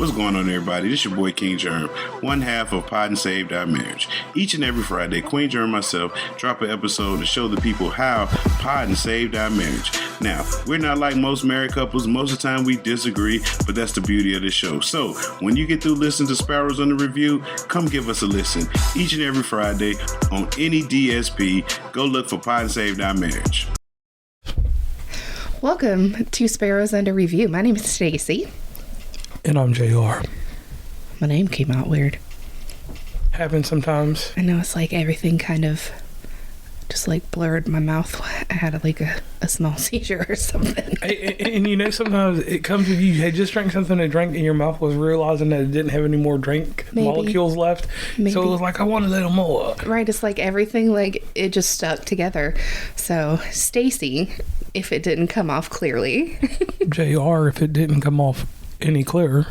What's going on, everybody? This your boy King Germ, one half of Pod and Saved Our Marriage. Each and every Friday, Queen Germ and myself drop an episode to show the people how Pod and Saved Our Marriage. Now, we're not like most married couples. Most of the time we disagree, but that's the beauty of the show. So, when you get through listening to Sparrows Under review, come give us a listen. Each and every Friday on any DSP, go look for Pod and Saved Our Marriage. Welcome to Sparrows Under review. My name is Stacey. And I'm JR. My name came out weird. Happens sometimes. I know, it's like everything kind of just like blurred my mouth. I had like a small seizure or something. And you know, sometimes it comes with you had just drank something to drink and your mouth was realizing that it didn't have any more drink molecules left. Maybe. So it was like, I want a little more. Right, it's like everything, like it just stuck together. So Stacey, if it didn't come off clearly. JR, if it didn't come off any clearer.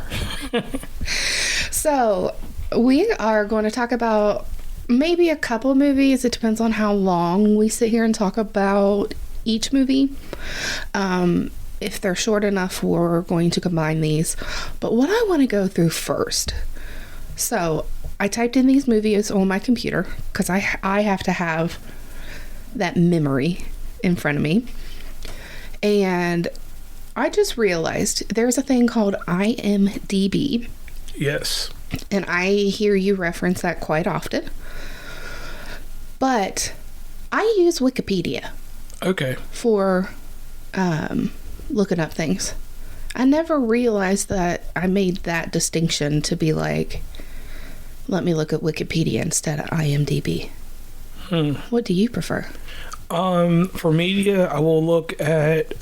So we are going to talk about maybe a couple movies. It depends on how long we sit here and talk about each movie. If they're short enough, we're going to combine these. But what I want to go through first. So I typed in these movies on my computer because I have to have that memory in front of me. And I just realized there's a thing called IMDb. Yes. And I hear you reference that quite often. But I use Wikipedia. Okay. For looking up things. I never realized that I made that distinction to be like, let me look at Wikipedia instead of IMDb. What do you prefer? For media, I will look at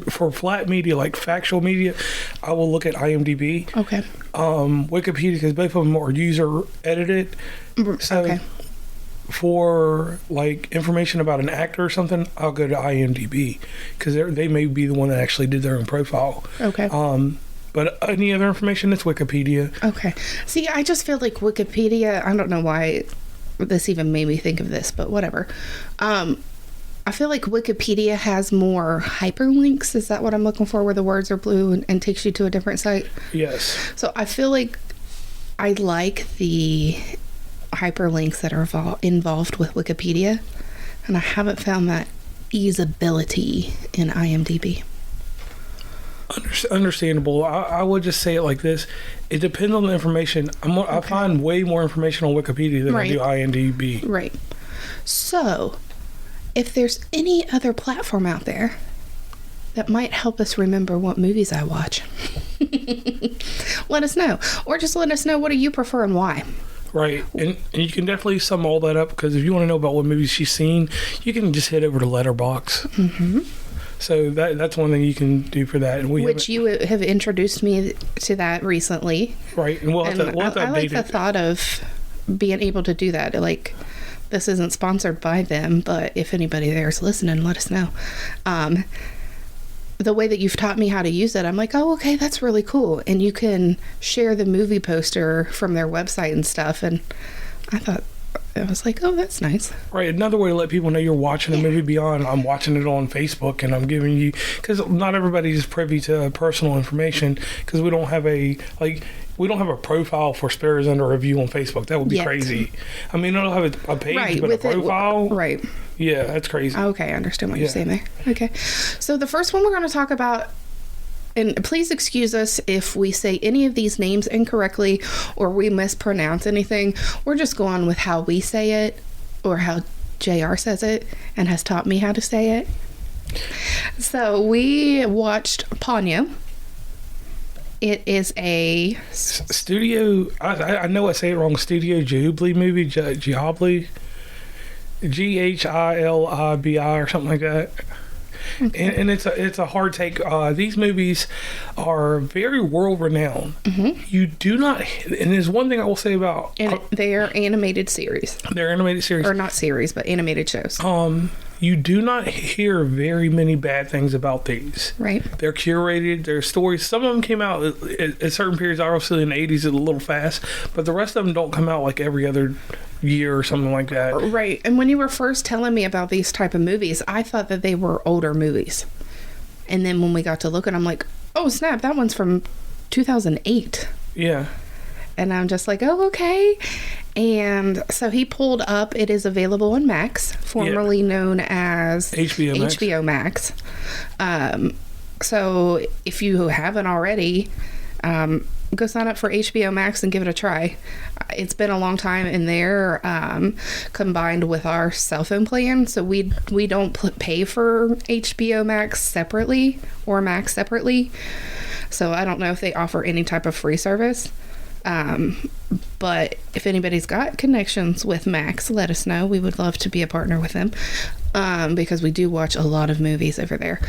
for flat media, like factual media, I will look at IMDb. Okay. Wikipedia, because both of them are user edited. So okay. For like information about an actor or something, I'll go to IMDb because they may be the one that actually did their own profile. Okay. But any other information, it's Wikipedia. Okay. See, I just feel like Wikipedia, I don't know why this even made me think of this, but whatever. I feel like Wikipedia has more hyperlinks. Is that what I'm looking for, where the words are blue and takes you to a different site? Yes. So I feel like I like the hyperlinks that are involved with Wikipedia, and I haven't found that easeability in IMDb. Understandable. I would just say it like this. It depends on the information. I find way more information on Wikipedia than I do IMDb. Right. So, if there's any other platform out there that might help us remember what movies I watch, let us know. Or just let us know, what do you prefer and why? Right. And you can definitely sum all that up, because if you want to know about what movies she's seen, you can just head over to Letterboxd. Mm-hmm. So that's one thing you can do for that. And which you have introduced me to that recently. Right. And we'll have to update it. I like the thought of being able to do that. Like, this isn't sponsored by them, but if anybody there is listening, let us know. The way that you've taught me how to use it, I'm like, oh, okay, that's really cool. And you can share the movie poster from their website and stuff. And I was like, oh, that's nice. Right. Another way to let people know you're watching a movie beyond, I'm watching it on Facebook and I'm giving you, because not everybody is privy to personal information, because we don't have a profile for Sparrows Under review on Facebook. That would be crazy. I mean, it'll have a page, but a profile. Right. Yeah, that's crazy. Okay, I understand what you're saying there. Okay. So the first one we're going to talk about, and please excuse us if we say any of these names incorrectly or we mispronounce anything. We're just going with how we say it, or how JR says it and has taught me how to say it. So we watched Ponyo. It is a Studio, I know I say it wrong, Studio Ghibli movie, Ghibli, Ghilibi or something like that. Okay. And it's a hard take. These movies are very world renowned. Mm-hmm. You do not, and there's one thing I will say about, and they are animated series. They're animated series, or not series, but animated shows. You do not hear very many bad things about these. Right. They're curated. Their stories. Some of them came out at certain periods. Obviously, in the 80s, a little fast, but the rest of them don't come out like every other year or something like that. Right. And when you were first telling me about these type of movies, I thought that they were older movies. And then when we got to look at them, I'm like, oh snap, that one's from 2008. Yeah. And I'm just like, oh, okay. And so he pulled up, it is available on Max, formerly known as HBO Max. So if you haven't already, go sign up for HBO Max and give it a try. It's been a long time in there, combined with our cell phone plan. So we don't pay for HBO Max separately or Max separately. So I don't know if they offer any type of free service. But if anybody's got connections with Max, let us know. We would love to be a partner with them, because we do watch a lot of movies over there.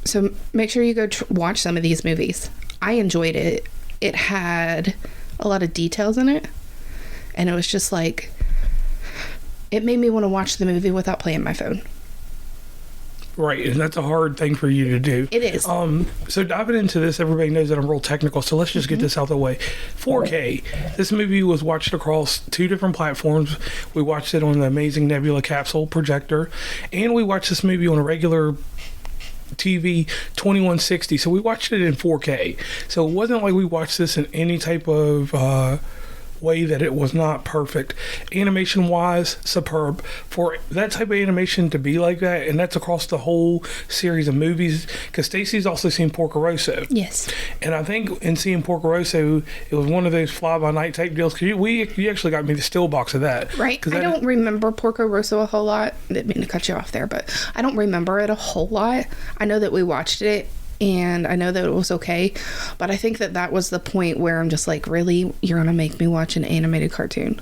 So make sure you go watch some of these movies. I enjoyed it. It had a lot of details in it, and it was just like, it made me want to watch the movie without playing my phone. Right, and that's a hard thing for you to do. It is. So diving into this, everybody knows that I'm real technical, so let's just get this out of the way. 4K. This movie was watched across 2 different platforms. We watched it on the amazing Nebula capsule projector, and we watched this movie on a regular TV 2160. So we watched it in 4K. So it wasn't like we watched this in any type of way that it was not perfect. Animation wise, superb. For that type of animation to be like that, and that's across the whole series of movies, because Stacey's also seen Porco Rosso. Yes. And I think in seeing Porco Rosso, it was one of those fly-by-night type deals, because you actually got me the still box of that. Right. I don't remember Porco Rosso a whole lot. I didn't mean to cut you off there, but I don't remember it a whole lot. I know that we watched it, and I know that it was okay, but I think that was the point where I'm just like, really? You're going to make me watch an animated cartoon?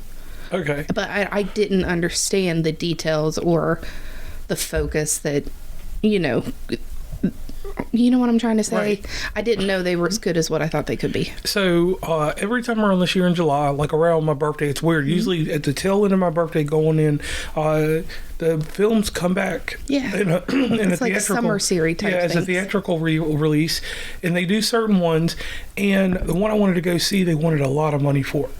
Okay. But I didn't understand the details or the focus that, you know what I'm trying to say? Right. I didn't know they were as good as what I thought they could be. So every time around this year in July, like around my birthday, it's weird. Usually at the tail end of my birthday going in, the films come back in a it's like theatrical, a summer series type it's a theatrical release, and they do certain ones. And the one I wanted to go see, they wanted a lot of money for it.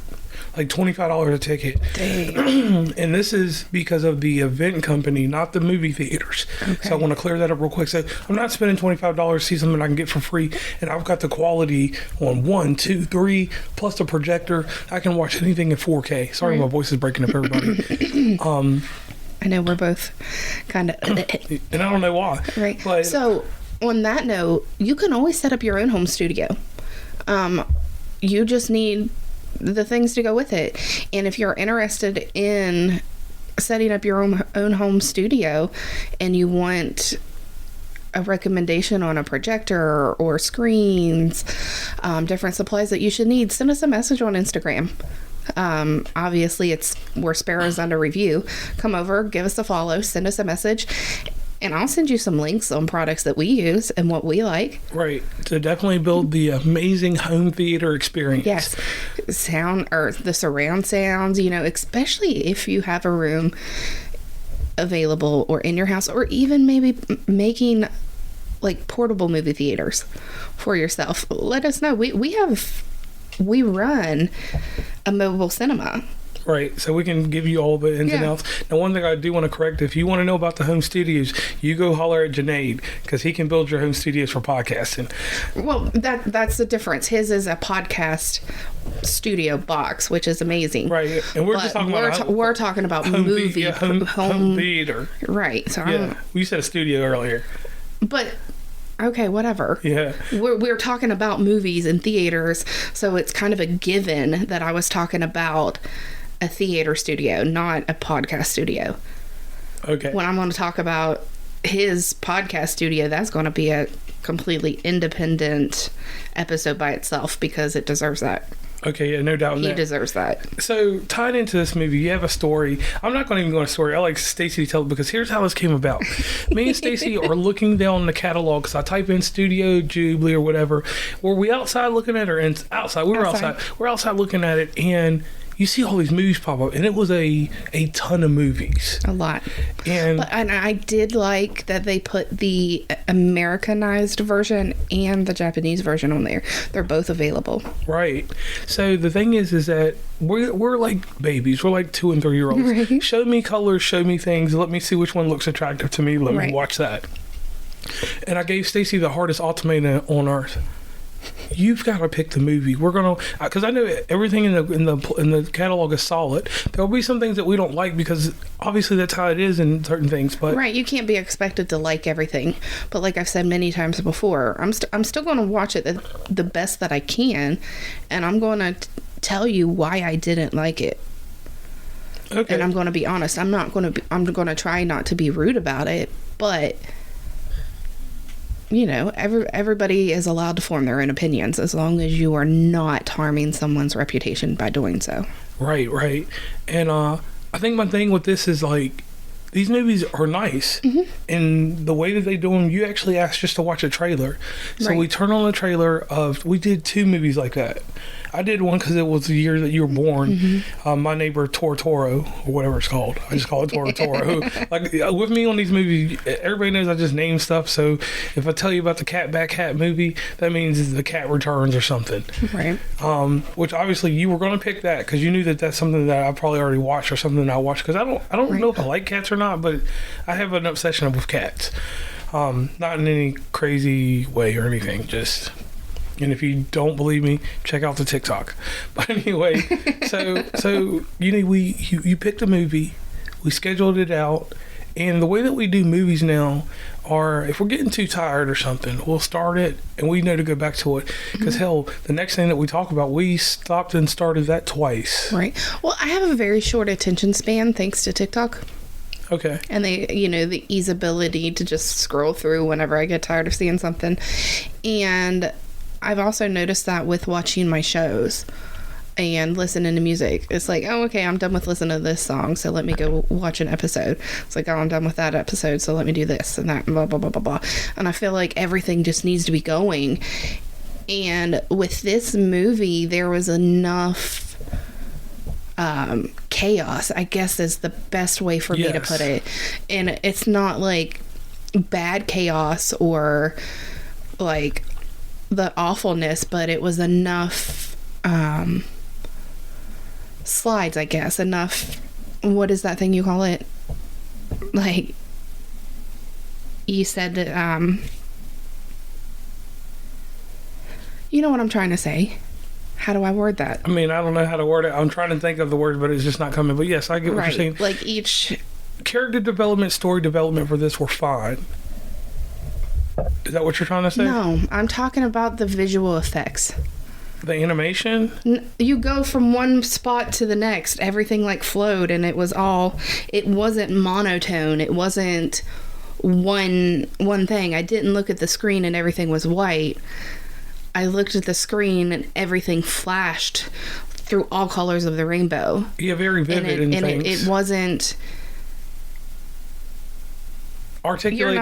Like $25 a ticket. Damn. And this is because of the event company, not the movie theaters. Okay. So I want to clear that up real quick. So I'm not spending $25 to see something I can get for free, and I've got the quality on 1, 2, 3, plus the projector. I can watch anything in 4K. Sorry, my voice is breaking up, everybody. I know we're both kind of... And I don't know why. Right. But, so on that note, you can always set up your own home studio. You just need the things to go with it. And if you're interested in setting up your own home studio and you want a recommendation on a projector or screens, different supplies that you should need, send us a message on Instagram. Obviously we're Sparrows Under review. Come over, give us a follow, send us a message, and I'll send you some links on products that we use and what we like. Right. To definitely build the amazing home theater experience. Yes. Sound, or the surround sounds, especially if you have a room available or in your house, or even maybe making like portable movie theaters for yourself. Let us know. We run a mobile cinema. Right, so we can give you all the ins and outs. Now, one thing I do want to correct, if you want to know about the home studios, you go holler at Janaid, because he can build your home studios for podcasting. Well, that's the difference. His is a podcast studio box, which is amazing. Right, and we're just talking about... We're talking about home movie... home theater. Right, so yeah, you said a studio earlier. But... Okay, whatever. Yeah. We're talking about movies and theaters, so it's kind of a given that I was talking about a theater studio, not a podcast studio. Okay. When I'm going to talk about his podcast studio, that's going to be a completely independent episode by itself, because it deserves that. Okay, yeah, no doubt in that. He deserves that. So, tied into this movie, you have a story. I'm not going to even go on a story. I like Stacey to tell it, because here's how this came about. Me and Stacey are looking down the catalog, because I type in Studio Ghibli or whatever. Were we outside looking at it? Or outside? We were outside. We're outside looking at it, and you see all these movies pop up, and it was a ton of movies. A lot. And I did like that they put the Americanized version and the Japanese version on there. They're both available. Right. So the thing is that we're like babies. We're like 2 and 3 year olds. Right. Show me colors, show me things. Let me see which one looks attractive to me. Let me watch that. And I gave Stacey the hardest ultimatum on earth. you've got to pick the movie. We're gonna, because I know everything in the catalog is solid. There'll be some things that we don't like because obviously that's how it is in certain things. But right, you can't be expected to like everything. But like I've said many times before, I'm still going to watch it the best that I can, and I'm going to tell you why I didn't like it. Okay. And I'm going to be honest. I'm going to try not to be rude about it, but you know, everybody is allowed to form their own opinions as long as you are not harming someone's reputation by doing so. Right. And I think my thing with this is like, these movies are nice, and the way that they do them, you actually asked just to watch a trailer. So we turn on the trailer we did 2 movies like that. I did one because it was the year that you were born. My Neighbor Toro, or whatever it's called. I just call it Toro. Like, with me on these movies, everybody knows I just name stuff. So if I tell you about the Cat Back Cat movie, that means the cat returns or something. Right. Which obviously you were going to pick that because you knew that that's something that I probably already watched or something that I watched. Because I don't know if I like cats or not, but I have an obsession with cats. Not in any crazy way or anything, just... And if you don't believe me, check out the TikTok. But anyway, so you picked a movie, we scheduled it out, and the way that we do movies now are, if we're getting too tired or something, we'll start it and we know to go back to it. Because hell, the next thing that we talk about, we stopped and started that twice. Right. Well, I have a very short attention span thanks to TikTok. Okay. And the ease ability to just scroll through whenever I get tired of seeing something. And I've also noticed that with watching my shows and listening to music. It's like, oh, okay, I'm done with listening to this song, so let me go watch an episode. It's like, oh, I'm done with that episode, so let me do this and that, and blah, blah, blah, blah, blah. And I feel like everything just needs to be going. And with this movie, there was enough chaos, I guess is the best way for me to put it. And it's not like bad chaos or like the awfulness, but it was enough slides, I guess, enough, what is that thing you call it, like you said that, you know what I'm trying to say. How do I word that? I mean, I don't know how to word it. I'm trying to think of the word, but it's just not coming. But yes, I get what you're saying. Like each character development, story development for this were fine. Is that what you're trying to say? No, I'm talking about the visual effects. The animation? You go from one spot to the next. Everything like flowed, and it wasn't monotone. It wasn't one thing. I didn't look at the screen and everything was white. I looked at the screen and everything flashed through all colors of the rainbow. Yeah, very vivid and things. It wasn't articulate.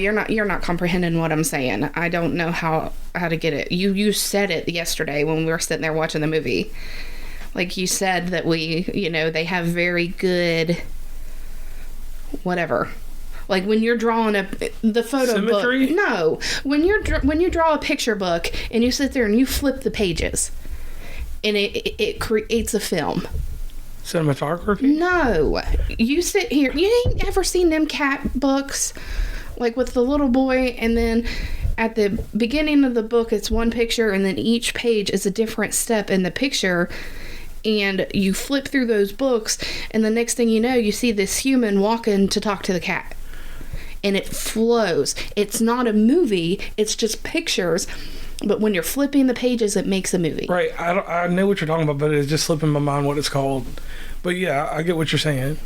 You're not comprehending what I'm saying. I don't know how to get it. You said it yesterday when we were sitting there watching the movie. Like you said that they have very good whatever. Like when you're drawing the photo symmetry book. No, when you draw a picture book and you sit there and you flip the pages, and it creates a film. Cinematography? No. You sit here. You ain't ever seen them cat books, like with the little boy, and then at the beginning of the book it's one picture, and then each page is a different step in the picture, and you flip through those books, and the next thing you know, you see this human walking to talk to the cat. And it flows. It's not a movie. It's just pictures. But when you're flipping the pages, it makes a movie. Right. I know what you're talking about, but it's just slipping my mind what it's called. But yeah, I get what you're saying.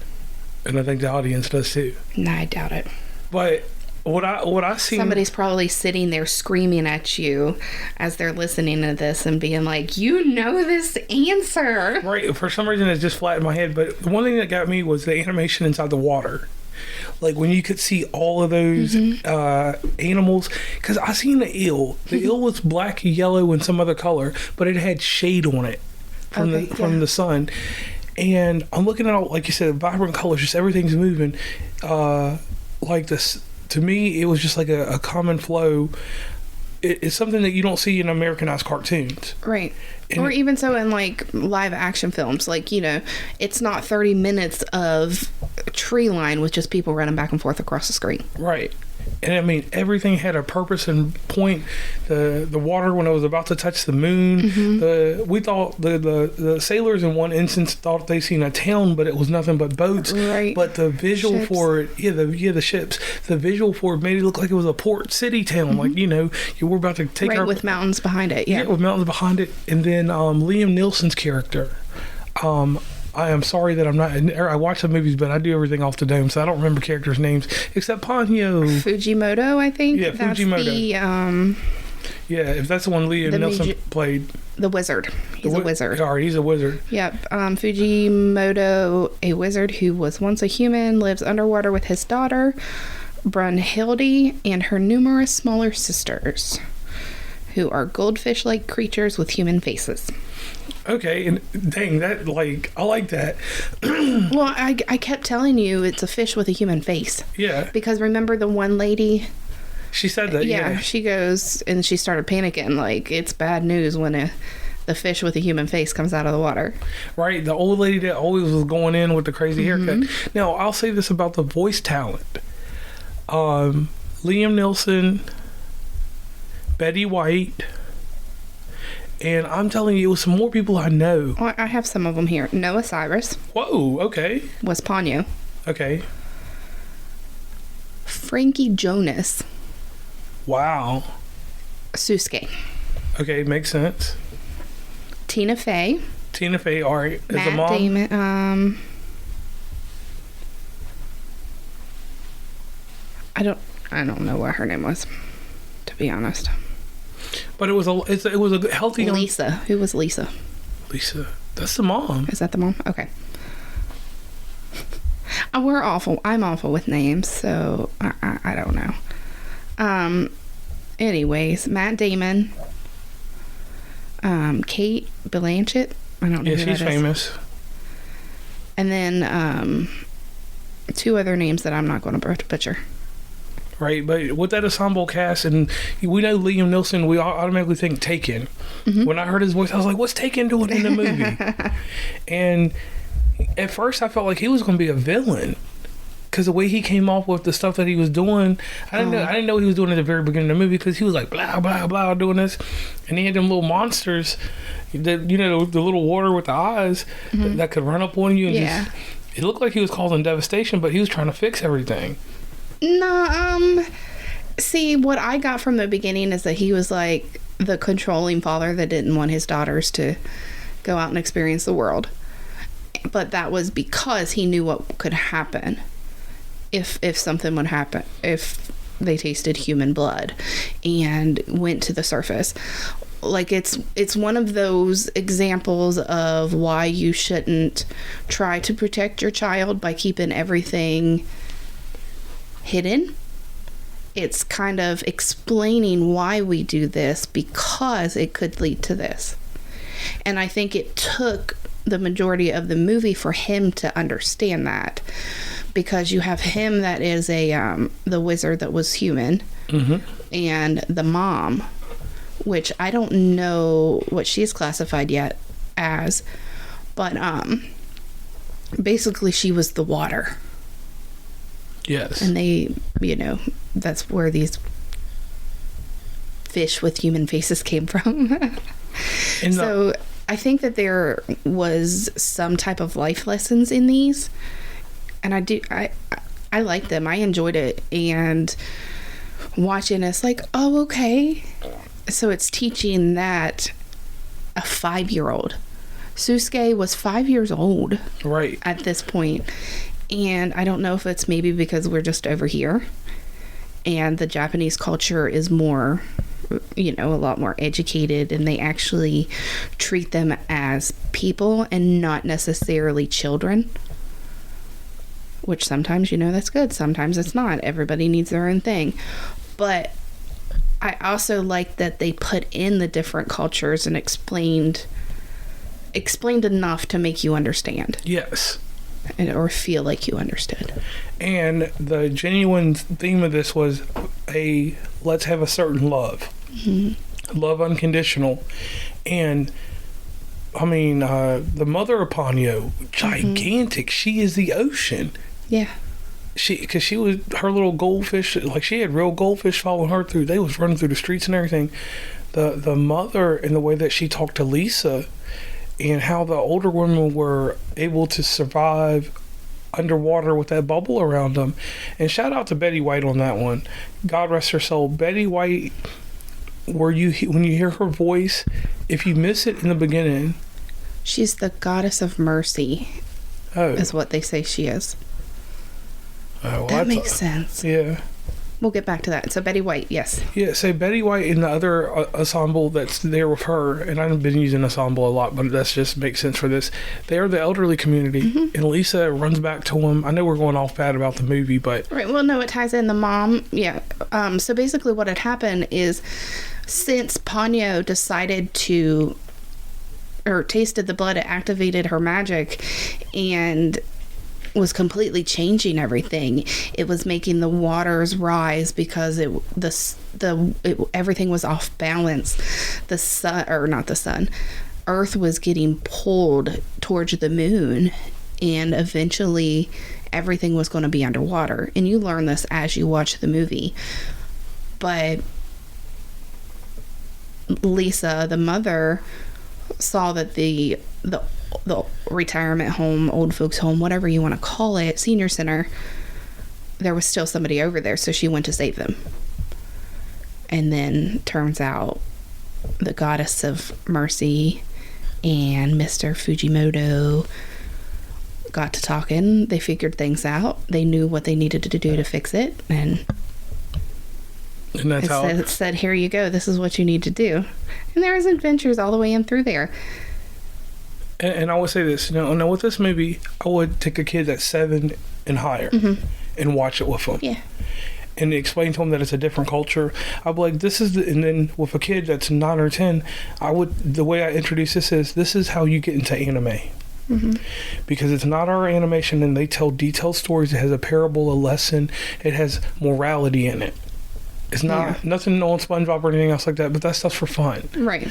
And I think the audience does too. No, I doubt it. But what I see... Somebody's probably sitting there screaming at you as they're listening to this and being like, you know this answer. Right. For some reason, it's just flat in my head. But the one thing that got me was the animation inside the water. Like when you could see all of those animals, because I seen the eel. The eel was black, yellow, and some other color, but it had shade on it from the sun. And I'm looking at all, like you said, vibrant colors. Just everything's moving. Like this, to me, it was just like a common flow. It's something that you don't see in Americanized cartoons, right? Or even so in like live action films, like it's not 30 minutes of tree line with just people running back and forth across the screen, right? And I mean, everything had a purpose and point. The water when it was about to touch the moon. We thought the sailors in one instance thought they seen a town, but it was nothing but boats. Right. But the visual Ships. for it, the ships. The visual for it made it look like it was a port city town. Like, you know, you were about to take Right, our with mountains behind it. Yeah. with mountains behind it. And then Liam Neeson's character. I am sorry that I'm not. I watch the movies, but I do everything off the dome, so I don't remember characters' names except Ponyo. Fujimoto, I think. Yeah, That's Fujimoto. Yeah, if that's the one Liam Neeson played. The wizard. He's a wizard. All right, he's a wizard. Yep. Fujimoto, a wizard who was once a human, lives underwater with his daughter, Brunhilde, and her numerous smaller sisters, who are goldfish-like creatures with human faces. Okay, and dang, that, like, I like that. Well, I kept telling you it's a fish with a human face. Yeah. Because remember the one lady? She said that, yeah. She goes, and she started panicking, like, it's bad news when the fish with a human face comes out of the water. Right, the old lady that always was going in with the crazy haircut. Now, I'll say this about the voice talent. Liam Neeson, Betty White, and I'm telling you, it was some more people I know. Well, I have some of them here. Noah Cyrus Whoa, okay. was Ponyo. Okay. Frankie Jonas, Wow. Susuke. Okay, makes sense. Tina Fey, Tina Fey, all right, as a Matt mom. Damon. I don't know what her name was, to be honest. But it was a healthy young Lisa. Who was Lisa? Lisa. That's the mom. Is that the mom? Okay. We're awful. I'm awful with names, so I don't know. Anyways, Matt Damon. Kate Blanchett. I don't know Yeah, who she's that is. famous. And then two other names that I'm not going to butcher. Right, but with that ensemble cast, and we know Liam Neeson, we automatically think Taken. When I heard his voice, I was like, what's Taken doing in the movie? And at first I felt like he was going to be a villain, because the way he came off with the stuff that he was doing, I didn't know he was doing it at the very beginning of the movie, because he was like blah blah blah doing this, and he had them little monsters that, you know, the little water with the eyes that could run up on you, and just, it looked like he was causing devastation, but he was trying to fix everything. No, see, what I got from the beginning is that he was like the controlling father that didn't want his daughters to go out and experience the world. But that was because he knew what could happen if something would happen, if they tasted human blood and went to the surface. Like, it's one of those examples of why you shouldn't try to protect your child by keeping everything hidden. It's kind of explaining why we do this, because it could lead to this. And I think it took the majority of the movie for him to understand that, because you have him that is the wizard that was human, and the mom, which I don't know what she's classified yet as, but basically she was the water. Yes. And they, you know, that's where these fish with human faces came from. So I think that there was some type of life lessons in these, and I liked them. I enjoyed it, and watching it's like, oh, okay. So it's teaching that a 5-year-old. Susuke was 5 years old, right, at this point. And I don't know if it's maybe because we're just over here and the Japanese culture is more, you know, a lot more educated, and they actually treat them as people and not necessarily children, which sometimes, you know, that's good. Sometimes it's not. Everybody needs their own thing. But I also like that they put in the different cultures and explained enough to make you understand. Yes. Or feel like you understood. And the genuine theme of this was let's have a certain love. Love unconditional. And I mean, the mother of Ponyo, gigantic. She is the ocean. Yeah. because she was her little goldfish, like she had real goldfish following her through. They was running through the streets and everything. The mother and the way that she talked to Lisa, and how the older women were able to survive underwater with that bubble around them. And shout out to Betty White on that one. God rest her soul. Betty White, when you hear her voice, if you miss it in the beginning, she's the goddess of mercy. Is what they say she is. Well, that makes sense. Yeah. We'll get back to that. So Betty White, yes. Yeah, so Betty White and the other ensemble that's there with her, and I've been using ensemble a lot, but that's just makes sense for this. They are the elderly community, and Lisa runs back to them. I know we're going off bad about the movie, but... Right, well, no, it ties in the mom. Yeah. So basically what had happened is, since Ponyo decided to... or tasted the blood, it activated her magic, and... was completely changing everything. It was making the waters rise because everything was off balance. The sun, or not the sun, Earth was getting pulled towards the moon, and eventually everything was going to be underwater. And you learn this as you watch the movie. But Lisa, the mother, saw that the retirement home, old folks home, whatever you want to call it, senior center, there was still somebody over there, so she went to save them. And then turns out the goddess of mercy and Mr. Fujimoto got to talking. They figured things out. They knew what they needed to do to fix it, and that's how it said, here you go, this is what you need to do. And there was adventures all the way in through there. And I would say this, now with this movie, I would take a kid that's 7 and higher and watch it with them. Yeah. And explain to them that it's a different culture. I'd be like, and then with a kid that's 9 or 10, the way I introduce this is how you get into anime. Because it's not our animation, and they tell detailed stories. It has a parable, a lesson. It has morality in it. It's not nothing on SpongeBob or anything else like that, but that stuff's for fun. Right.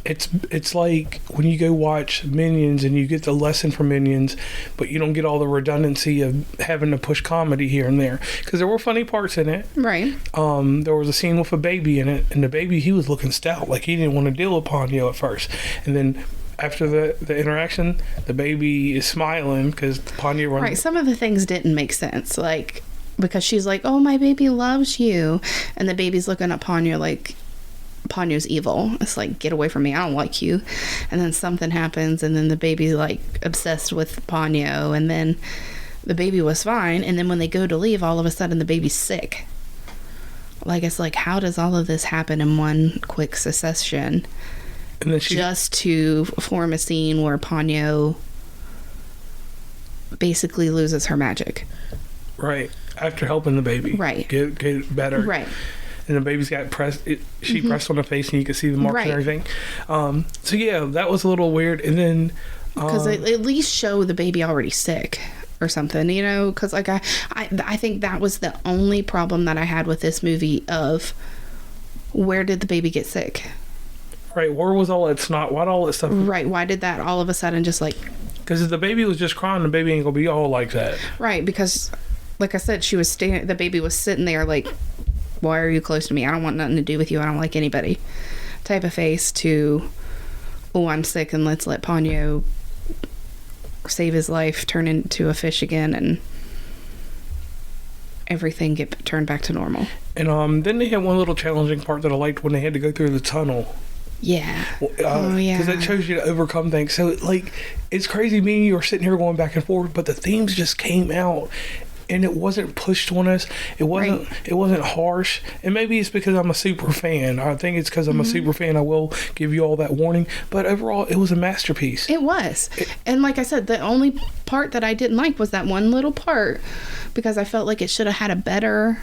It's like when you go watch Minions and you get the lesson from Minions, but you don't get all the redundancy of having to push comedy here and there. Because there were funny parts in it. Right. There was a scene with a baby in it, and the baby, he was looking stout. Like, he didn't want to deal with Ponyo at first. And then after the interaction, the baby is smiling because Ponyo runs. Right. Some of the things didn't make sense. Like... because she's like, oh, my baby loves you. And the baby's looking at Ponyo like, Ponyo's evil. It's like, get away from me. I don't like you. And then something happens, and then the baby's like obsessed with Ponyo. And then the baby was fine. And then when they go to leave, all of a sudden the baby's sick. Like, it's like, how does all of this happen in one quick succession? And then just to form a scene where Ponyo basically loses her magic. Right. After helping the baby. Right. Get better. Right. And the baby's got pressed. She pressed on the face, and you could see the marks and everything. So yeah, that was a little weird. And then because at least show the baby already sick or something, because like I think that was the only problem that I had with this movie of where did the baby get sick? Right. Where was all that snot? Why all that stuff? Right. Why did that all of a sudden just like? Because if the baby was just crying, the baby ain't gonna be all like that. Right. Because, like I said, the baby was sitting there like, why are you close to me? I don't want nothing to do with you. I don't like anybody. Type of face to, oh, I'm sick, and let's let Ponyo save his life, turn into a fish again, and everything get turned back to normal. And then they had one little challenging part that I liked when they had to go through the tunnel. Yeah. Because that shows you to overcome things. So, like, it's crazy. Me and you are sitting here going back and forth, but the themes just came out, and it wasn't pushed on us. It wasn't. Right. It wasn't harsh. And maybe it's because I'm a super fan. I think it's because I'm a super fan. I will give you all that warning. But overall, it was a masterpiece. It was. And like I said, the only part that I didn't like was that one little part, because I felt like it should have had a better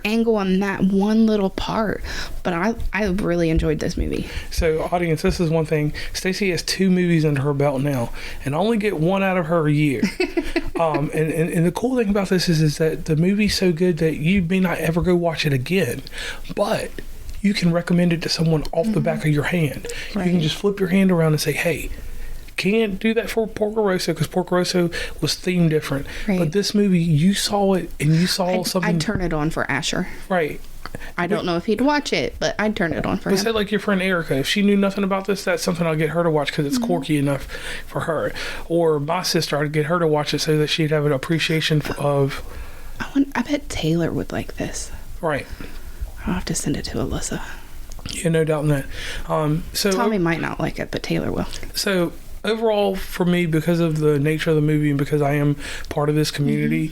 angle on that one little part. But I really enjoyed this movie. So, audience, this is one thing. Stacey has 2 movies under her belt now, and I only get 1 out of her a year. And the cool thing about this is that the movie's so good that you may not ever go watch it again, but you can recommend it to someone off the back of your hand. Right. You can just flip your hand around and say, hey, can't do that for Porco Rosso because Porco Rosso was themed different. Right. But this movie, you saw it and you saw something. I'd turn it on for Asher. Right. I don't know if he'd watch it, but I'd turn it on for him. Say like your friend Erica, if she knew nothing about this, that's something I'll get her to watch because it's quirky enough for her. Or my sister, I'd get her to watch it so that she'd have an appreciation of. I bet Taylor would like this. Right. I'll have to send it to Alyssa. Yeah, no doubt in that. So Tommy might not like it, but Taylor will. So overall, for me, because of the nature of the movie and because I am part of this community,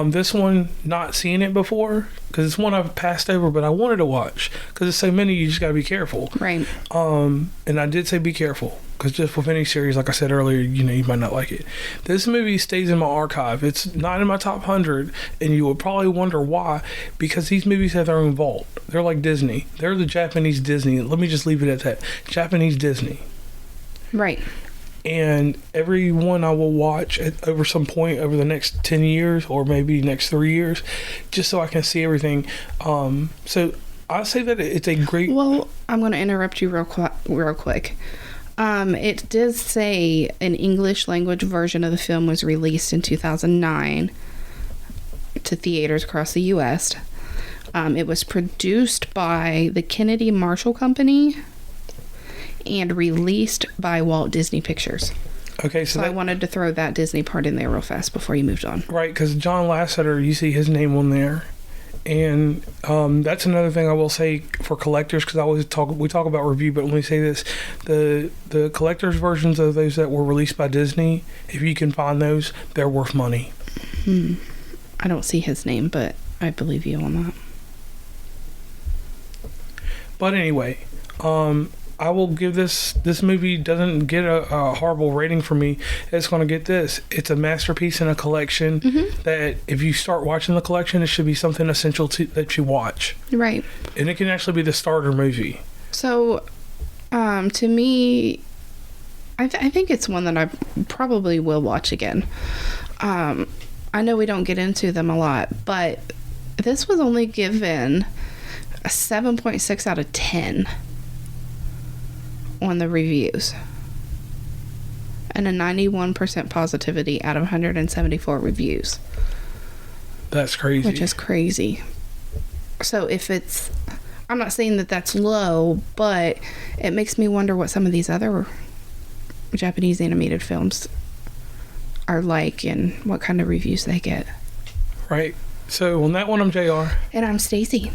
this one, not seeing it before, because it's one I've passed over, but I wanted to watch because there's so many, you just got to be careful. Right. And I did say be careful because just with any series, like I said earlier, you might not like it. This movie stays in my archive. It's not in my top 100, and you would probably wonder why, because these movies have their own vault. They're like Disney. They're the Japanese Disney. Let me just leave it at that. Japanese Disney. Right. And every one I will watch over some point over the next 10 years or maybe next 3 years, just so I can see everything. So I say that it's a great... Well, I'm going to interrupt you real quick. It does say an English language version of the film was released in 2009 to theaters across the U.S. It was produced by the Kennedy Marshall Company and released by Walt Disney Pictures. Okay, so I wanted to throw that Disney part in there real fast before you moved on. Right, because John Lasseter, you see his name on there. And that's another thing I will say for collectors, because we talk about review, but let me say this: the collector's versions of those that were released by Disney, if you can find those, they're worth money. I don't see his name, but I believe you on that. But anyway, I will give this movie doesn't get a horrible rating for me. It's going to get this. It's a masterpiece in a collection that if you start watching the collection, it should be something essential that you watch. Right. And it can actually be the starter movie. So, to me, I think it's one that I probably will watch again. I know we don't get into them a lot, but this was only given a 7.6 out of 10. On the reviews, and a 91% positivity out of 174 reviews. That's crazy. Which is crazy. So if it's, I'm not saying that that's low, but it makes me wonder what some of these other Japanese animated films are like and what kind of reviews they get. Right. So on that one, I'm JR. And I'm Stacey.